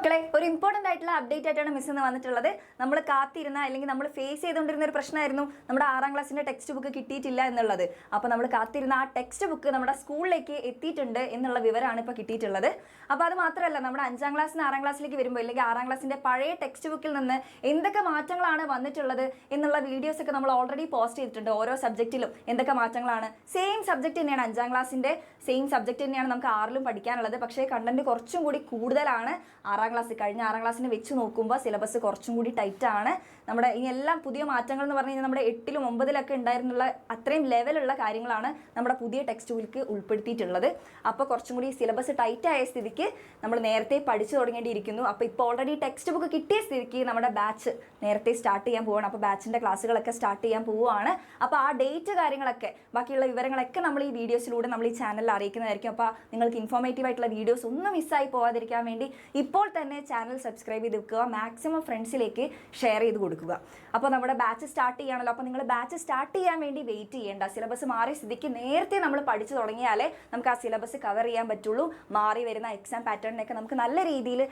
മക്കളെ ഒരു ഇമ്പോർട്ടൻ്റ് ആയിട്ടുള്ള അപ്ഡേറ്റ് ആയിട്ടാണ് മിസ് എന്ന് വന്നിട്ടുള്ളത്. നമ്മൾ കാത്തിരുന്ന അല്ലെങ്കിൽ നമ്മൾ ഫേസ് ചെയ്തുകൊണ്ടിരുന്ന ഒരു പ്രശ്നമായിരുന്നു നമ്മുടെ 6ാം ക്ലാസ്സിൻ്റെ ടെക്സ്റ്റ് ബുക്ക് കിട്ടിയിട്ടില്ല എന്നുള്ളത്. അപ്പോൾ നമ്മൾ കാത്തിരുന്ന ആ ടെക്സ്റ്റ് ബുക്ക് നമ്മുടെ സ്കൂളിലേക്ക് എത്തിയിട്ടുണ്ട് എന്നുള്ള വിവരമാണ് ഇപ്പോൾ കിട്ടിയിട്ടുള്ളത്. അപ്പോൾ അത് മാത്രമല്ല, നമ്മുടെ 5ാം ക്ലാസ്സിന് 6ാം ക്ലാസ്സിലേക്ക് വരുമ്പോൾ അല്ലെങ്കിൽ 6ാം ക്ലാസ്സിൻ്റെ പഴയ ടെക്സ്റ്റ് ബുക്കിൽ നിന്ന് എന്തൊക്കെ മാറ്റങ്ങളാണ് വന്നിട്ടുള്ളത് എന്നുള്ള വീഡിയോസൊക്കെ നമ്മൾ ഓൾറെഡി പോസ്റ്റ് ചെയ്തിട്ടുണ്ട്. ഓരോ സബ്ജക്റ്റിലും എന്തൊക്കെ മാറ്റങ്ങളാണ്. സെയിം സബ്ജക്റ്റ് തന്നെയാണ് 5ാം ക്ലാസ്സിൻ്റെ സെയിം സബ്ജക്റ്റ് തന്നെയാണ് നമുക്ക് 6ലും പഠിക്കാനുള്ളത്. പക്ഷേ കണ്ടന്റ് കുറച്ചും കൂടി കൂടുതലാണ് 6ാം ക്ലാസ്. കഴിഞ്ഞ 6ാം ക്ലാസ്സിനെ വെച്ച് നോക്കുമ്പോൾ സിലബസ് കുറച്ചും കൂടി ടൈറ്റ് ആണ്. നമ്മുടെ ഇനി എല്ലാം പുതിയ മാറ്റങ്ങൾ എന്ന് പറഞ്ഞു കഴിഞ്ഞാൽ നമ്മുടെ 8ലും 9ലൊക്കെ ഉണ്ടായിരുന്നുള്ള അത്രയും ലെവലുള്ള കാര്യങ്ങളാണ് നമ്മുടെ പുതിയ ടെക്സ്റ്റ് ബുക്ക് ഉൾപ്പെടുത്തിയിട്ടുള്ളത്. അപ്പോൾ കുറച്ചും കൂടി സിലബസ് ടൈറ്റ് ആയ സ്ഥിതിക്ക് നമ്മൾ നേരത്തെ പഠിച്ചു തുടങ്ങേണ്ടിയിരിക്കുന്നു. അപ്പോൾ ഇപ്പോൾ ഓൾറെഡി ടെക്സ്റ്റ് ബുക്ക് കിട്ടിയ സ്ഥിതിക്ക് നമ്മുടെ ബാച്ച് നേരത്തെ സ്റ്റാർട്ട് ചെയ്യാൻ പോവുകയാണ്. അപ്പോൾ ബാച്ചിൻ്റെ ക്ലാസ്സുകളൊക്കെ സ്റ്റാർട്ട് ചെയ്യാൻ പോവുകയാണ്. അപ്പോൾ ആ ഡേറ്റ് കാര്യങ്ങളൊക്കെ ബാക്കിയുള്ള വിവരങ്ങളൊക്കെ നമ്മൾ ഈ വീഡിയോസിലൂടെ നമ്മൾ ഈ ചാനലിൽ അറിയിക്കുന്നതായിരിക്കും. അപ്പോൾ നിങ്ങൾക്ക് ഇൻഫോർമേറ്റീവ് ആയിട്ടുള്ള വീഡിയോസ് ഒന്നും മിസ്സായി പോകാതിരിക്കാൻ വേണ്ടി ഇപ്പോൾ തന്നെ ചാനൽ സബ്സ്ക്രൈബ് ചെയ്ത് വെക്കുക, മാക്സിമം ഫ്രണ്ട്സിലേക്ക് ഷെയർ ചെയ്ത് കൊടുക്കുക. അപ്പോൾ നമ്മുടെ ബാച്ച് സ്റ്റാർട്ട് ചെയ്യുകയാണല്ലോ. അപ്പോൾ നിങ്ങൾ ബാച്ച് സ്റ്റാർട്ട് ചെയ്യാൻ വേണ്ടി വെയിറ്റ് ചെയ്യേണ്ട. സിലബസ് മാറിയ സ്ഥിതിക്ക് നേരത്തെ നമ്മൾ പഠിച്ചു തുടങ്ങിയാലേ നമുക്ക് ആ സിലബസ് കവർ ചെയ്യാൻ പറ്റുള്ളൂ. മാറി വരുന്ന എക്സാം പാറ്റേണിനൊക്കെ നമുക്ക് നല്ല രീതിയിൽ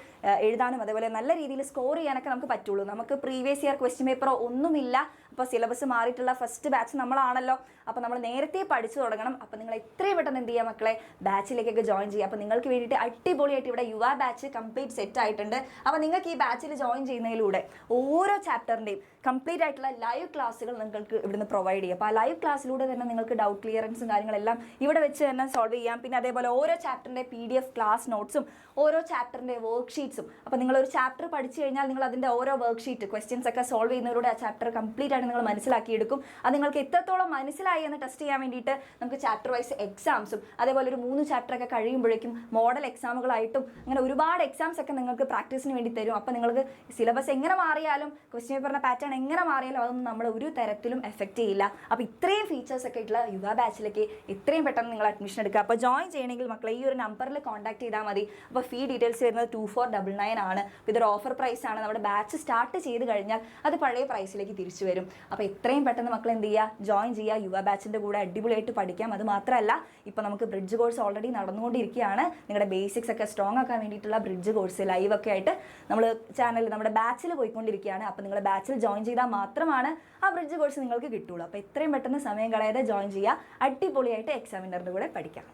എഴുതാനും അതേപോലെ നല്ല രീതിയിൽ സ്കോർ ചെയ്യാനൊക്കെ നമുക്ക് പറ്റുള്ളൂ. നമുക്ക് പ്രീവിയസ് ഇയർ ക്വസ്റ്റ്യൻ പേപ്പറോ ഒന്നുമില്ല. അപ്പോൾ സിലബസ് മാറിയിട്ടുള്ള ഫസ്റ്റ് ബാച്ച് നമ്മളാണല്ലോ. അപ്പോൾ നമ്മൾ നേരത്തെ പഠിച്ചു തുടങ്ങണം. അപ്പോൾ നിങ്ങൾ എത്രയും പെട്ടെന്ന് എന്ത് ചെയ്യുക മക്കളെ, ബാച്ചിലേക്കൊക്കെ ജോയിൻ ചെയ്യുക. അപ്പോൾ നിങ്ങൾക്ക് വേണ്ടിയിട്ട് അടിപൊളിയായിട്ട് ഇവിടെ യുവ ബാച്ച് കംപ്ലീറ്റ് സെറ്റ് ആയിട്ടുണ്ട്. അപ്പോൾ നിങ്ങൾക്ക് ഈ ബാച്ചിൽ ജോയിൻ ചെയ്യുന്നതിലൂടെ ഓരോ ചാപ്റ്ററിൻ്റെയും കംപ്ലീറ്റ് ആയിട്ടുള്ള ലൈവ് ക്ലാസ്സുകൾ നിങ്ങൾക്ക് ഇവിടുന്ന് പ്രൊവൈഡ് ചെയ്യും. അപ്പോൾ ആ ലൈവ് ക്ലാസ്സിലൂടെ തന്നെ നിങ്ങൾക്ക് ഡൗട്ട് ക്ലിയറൻസും കാര്യങ്ങളെല്ലാം ഇവിടെ വെച്ച് തന്നെ സോൾവ് ചെയ്യാം. പിന്നെ അതേപോലെ ഓരോ ചാപ്റ്ററിൻ്റെ PDF ക്ലാസ് നോട്ട്സും ഓരോ ചാപ്റ്ററിൻ്റെ വർക്ക്ഷീറ്റ്സും. അപ്പോൾ നിങ്ങളൊരു ചാപ്റ്റർ പഠിച്ചു കഴിഞ്ഞാൽ നിങ്ങൾ അതിൻ്റെ ഓരോ വർക്ക്ഷീറ്റ് ക്വസ്റ്റ്യൻസ് ഒക്കെ സോൾവ് ചെയ്യുന്നതിലൂടെ ആ ചാപ്റ്റർ കംപ്ലീറ്റ് ആയിട്ട് നിങ്ങൾ മനസ്സിലാക്കിയെടുക്കും. അത് നിങ്ങൾക്ക് എത്രത്തോളം മനസ്സിലായി എന്ന് ടെസ്റ്റ് ചെയ്യാൻ വേണ്ടിയിട്ട് നമുക്ക് ചാപ്റ്റർ വൈസ് എക്സാംസും അതേപോലെ ഒരു 3 ചാപ്റ്ററൊക്കെ കഴിയുമ്പോഴേക്കും മോഡൽ എക്സാമുകളായിട്ടും അങ്ങനെ ഒരുപാട് എക്സാംസ് ഒക്കെ നിങ്ങൾക്ക് പ്രാക്ടീസിന് വേണ്ടി തരും. അപ്പോൾ നിങ്ങൾക്ക് സിലബസ് എങ്ങനെ മാറിയാലും ക്വസ്റ്റ്യൻ പേപ്പറിൻ്റെ പാറ്റേൺ എങ്ങനെ മാറിയാലും അതൊന്നും നമ്മൾ ഒരു തരത്തിലും എഫക്റ്റ് ചെയ്യില്ല. അപ്പോൾ ഇത്രയും ഫീച്ചേഴ്സ് ഒക്കെ ആയിട്ടുള്ള യുവ ബാച്ചിലേക്ക് എത്രയും പെട്ടെന്ന് നിങ്ങൾ അഡ്മിഷൻ എടുക്കുക. അപ്പോൾ ജോയിൻ ചെയ്യണമെങ്കിൽ മക്കളെ ഈ ഒരു നമ്പറിൽ കോൺടാക്ട് ചെയ്താൽ മതി. അപ്പോൾ ഫീ ഡീറ്റെയിൽസ് വരുന്നത് 2499 ആണ്. അപ്പോൾ ഇതൊരു ഓഫർ പ്രൈസ് ആണ്. നമ്മുടെ ബാച്ച് സ്റ്റാർട്ട് ചെയ്ത് കഴിഞ്ഞാൽ അത് പഴയ പ്രൈസിലേക്ക് തിരിച്ചു വരും. അപ്പോൾ എത്രയും പെട്ടെന്ന് മക്കൾ എന്ത് ചെയ്യുക, ജോയിൻ ചെയ്യുക. യുവ ബാച്ചിൻ്റെ കൂടെ അടിപൊളിയായിട്ട് പഠിക്കാം. അത് മാത്രമല്ല ഇപ്പോൾ നമുക്ക് ബ്രിഡ്ജ് കോഴ്സ് ഓൾറെഡി നടന്നുകൊണ്ടിരിക്കുകയാണ്. നിങ്ങളുടെ ബേസിക്സ് ഒക്കെ സ്ട്രോങ് ആക്കാൻ വേണ്ടിയിട്ടുള്ള ബ്രിഡ്ജ് കോഴ്സ് ലൈവ് ഒക്കെ ആയിട്ട് നമ്മൾ ചാനലിൽ നമ്മുടെ ബാച്ചിൽ പോയിക്കൊണ്ടിരിക്കുകയാണ്. അപ്പോൾ നിങ്ങൾ ബാച്ചിൽ ജോയിൻ ചെയ്താൽ മാത്രമാണ് ആ ബ്രിഡ്ജ് കോഴ്സ് നിങ്ങൾക്ക് കിട്ടുള്ളൂ. അപ്പോൾ എത്രയും പെട്ടെന്ന് സമയം കളയാതെ ജോയിൻ ചെയ്യുക. അടിപൊളിയായിട്ട് എക്സാമിനറിൻ്റെ കൂടെ പഠിക്കാം.